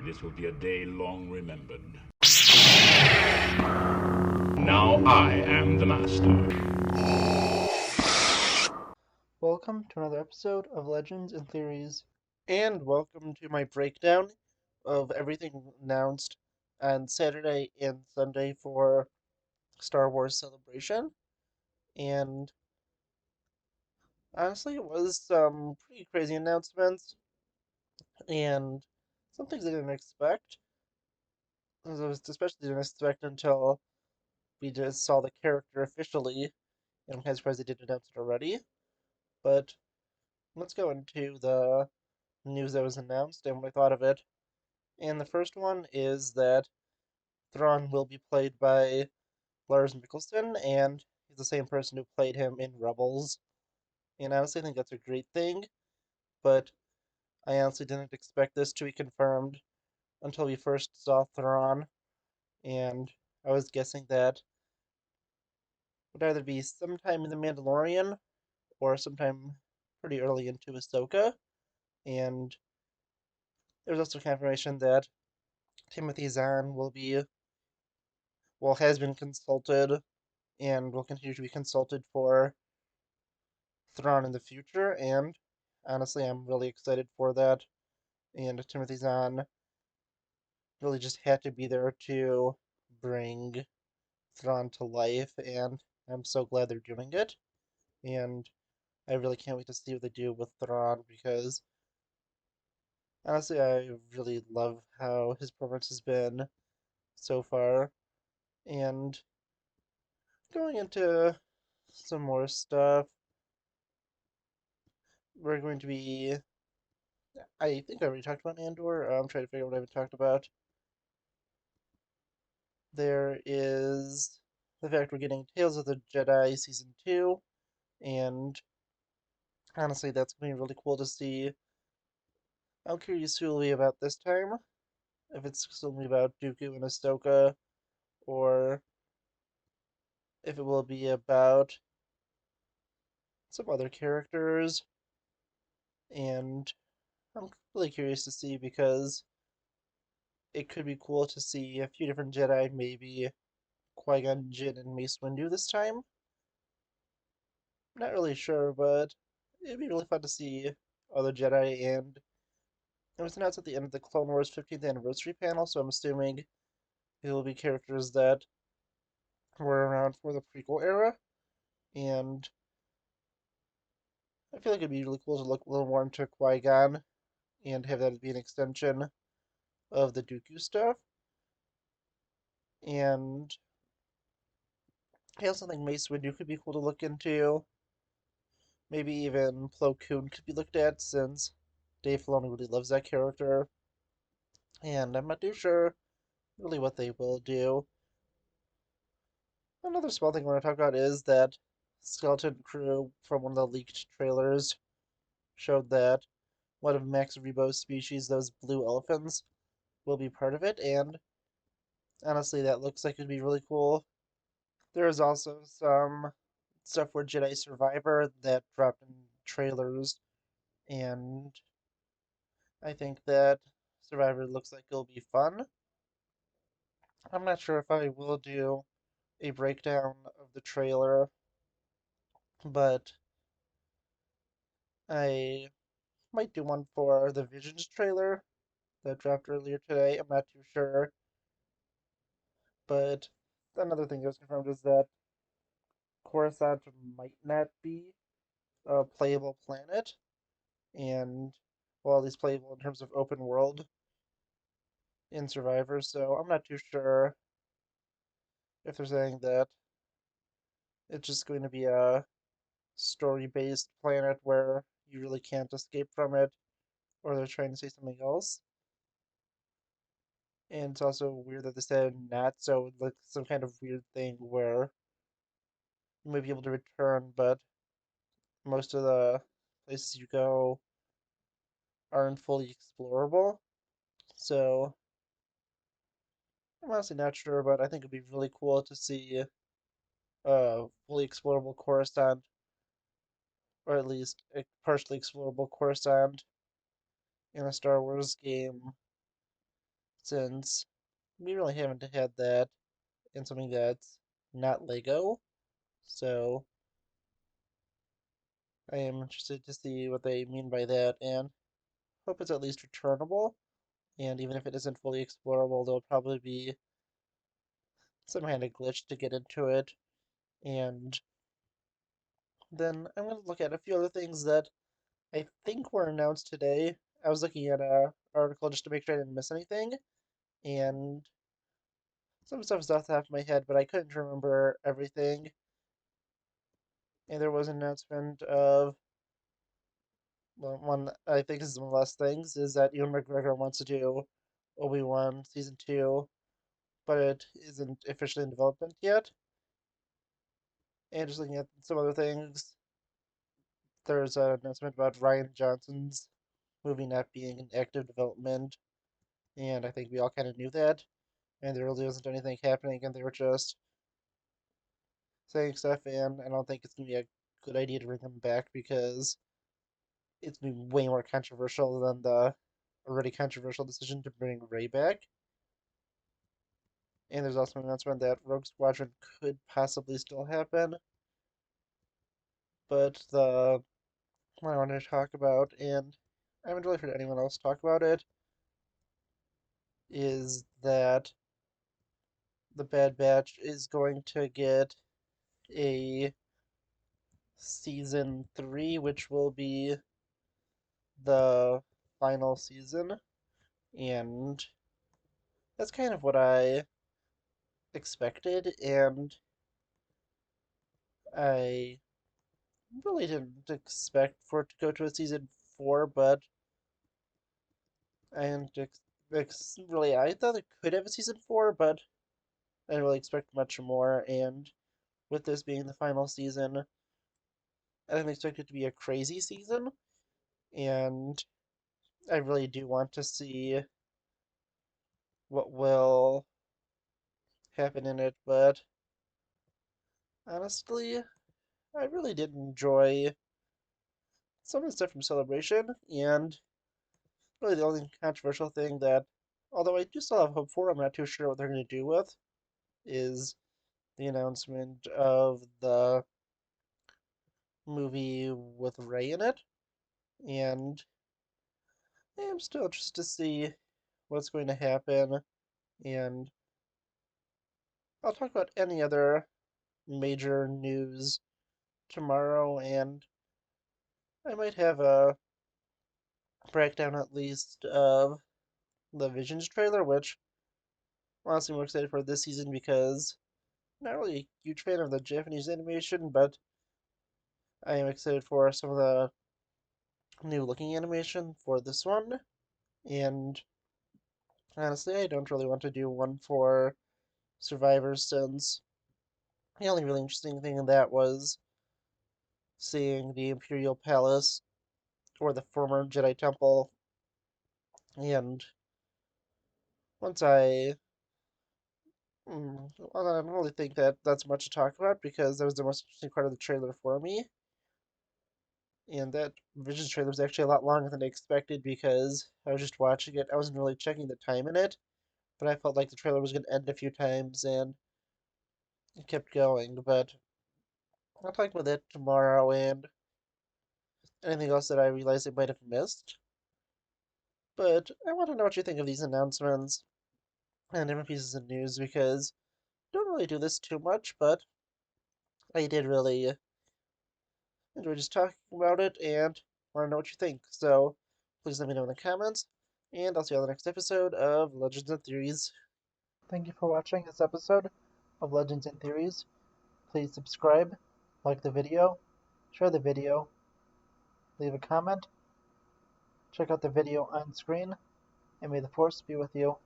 This will be a day long remembered. Now I am the master. Welcome to another episode of Legends and Theories, and welcome to my breakdown of everything announced on Saturday and Sunday for Star Wars Celebration. And honestly, it was some pretty crazy announcements and some things I didn't expect. As I was especially didn't expect until we just saw the character officially, and I'm kind of surprised they didn't announce it already. But let's go into the news that was announced and what I thought of it. And the first one is that Thrawn will be played by Lars Mikkelsen, and he's the same person who played him in Rebels. And I honestly think that's a great thing, but I honestly didn't expect this to be confirmed until we first saw Thrawn, and I was guessing that would either be sometime in The Mandalorian or sometime pretty early into Ahsoka. And there's also confirmation that Timothy Zahn has been consulted and will continue to be consulted for Thrawn in the future, and honestly, I'm really excited for that. And Timothy Zahn really just had to be there to bring Thrawn to life, and I'm so glad they're doing it. And I really can't wait to see what they do with Thrawn because honestly, I really love how his performance has been so far. And going into some more stuff, we're going to be. I think I already talked about Andor. I'm trying to figure out what I haven't talked about. There is the fact we're getting Tales of the Jedi Season 2, and honestly, that's going to be really cool to see. I'm curious who it'll be about this time. If it's still going to be about Dooku and Ahsoka, or if it will be about some other characters. And I'm really curious to see because it could be cool to see a few different Jedi, maybe Qui-Gon Jinn and Mace Windu this time. Not really sure, but it'd be really fun to see other Jedi, and it was announced at the end of the Clone Wars 15th anniversary panel, so I'm assuming it will be characters that were around for the prequel era, and I feel like it'd be really cool to look a little more into Qui-Gon and have that be an extension of the Dooku stuff. And I also think Mace Windu could be cool to look into. Maybe even Plo Koon could be looked at since Dave Filoni really loves that character. And I'm not too sure really what they will do. Another small thing I want to talk about is that Skeleton Crew from one of the leaked trailers showed that one of Max Rebo's species, those blue elephants, will be part of it, and honestly, that looks like it'd be really cool. There is also some stuff for Jedi Survivor that dropped in trailers, and I think that Survivor looks like it'll be fun. I'm not sure if I will do a breakdown of the trailer, but I might do one for the Visions trailer that dropped earlier today. I'm not too sure, but another thing that was confirmed is that Coruscant might not be a playable planet, and well, at least playable in terms of open world in Survivor. So I'm not too sure if they're saying that it's just going to be a story-based planet where you really can't escape from it, or they're trying to say something else. And it's also weird that they said not, so like some kind of weird thing where you might be able to return, but most of the places you go aren't fully explorable. So I'm honestly not sure, but I think it'd be really cool to see fully explorable Coruscant, or at least a partially explorable Coruscant in a Star Wars game. since we really haven't had that in something that's not Lego. So I am interested to see what they mean by that and hope it's at least returnable. And even if it isn't fully explorable, there'll probably be some kind of glitch to get into it. And then I'm going to look at a few other things that I think were announced today. I was looking at a article just to make sure I didn't miss anything, and some stuff is off the top of my head, but I couldn't remember everything. And there was an announcement of, well, one I think is one of the last things is that Ewan McGregor wants to do Obi-Wan season 2, but it isn't officially in development yet. And just looking at some other things, there's an announcement about Ryan Johnson's movie not being in active development, and I think we all kind of knew that. And there really wasn't anything happening, and they were just saying stuff. And I don't think it's gonna be a good idea to bring them back because it's gonna be way more controversial than the already controversial decision to bring Ray back. And there's also an announcement that Rogue Squadron could possibly still happen, but the one I wanted to talk about, and I haven't really heard anyone else talk about it, is that the Bad Batch is going to get a season 3, which will be the final season, and that's kind of what I expected, and I really didn't expect for it to go to a season 4, but I didn't really, I thought it could have a season 4, but I didn't really expect much more, and with this being the final season, I didn't expect it to be a crazy season, and I really do want to see what will happen in it, but honestly, I really did enjoy some of the stuff from Celebration, and really the only controversial thing that, although I do still have hope for, I'm not too sure what they're going to do with, is the announcement of the movie with Ray in it, and I am still interested to see what's going to happen, and I'll talk about any other major news tomorrow, and I might have a breakdown at least of the Visions trailer, which honestly I'm excited for this season because I'm not really a huge fan of the Japanese animation, but I am excited for some of the new looking animation for this one. And honestly, I don't really want to do one for Survivors since the only really interesting thing in that was seeing the Imperial Palace or the former Jedi Temple. And once well, I don't really think that that's much to talk about because that was the most interesting part of the trailer for me. And that Visions trailer was actually a lot longer than I expected because I was just watching it. I wasn't really checking the time in it, but I felt like the trailer was going to end a few times and it kept going. But I'll talk about that tomorrow and anything else that I realized I might have missed. But I want to know what you think of these announcements and different pieces of news because I don't really do this too much, but I did really enjoy just talking about it and want to know what you think. So please let me know in the comments, and I'll see you on the next episode of Legends and Theories. Thank you for watching this episode of Legends and Theories. Please subscribe, like the video, share the video, leave a comment, check out the video on screen, and may the Force be with you.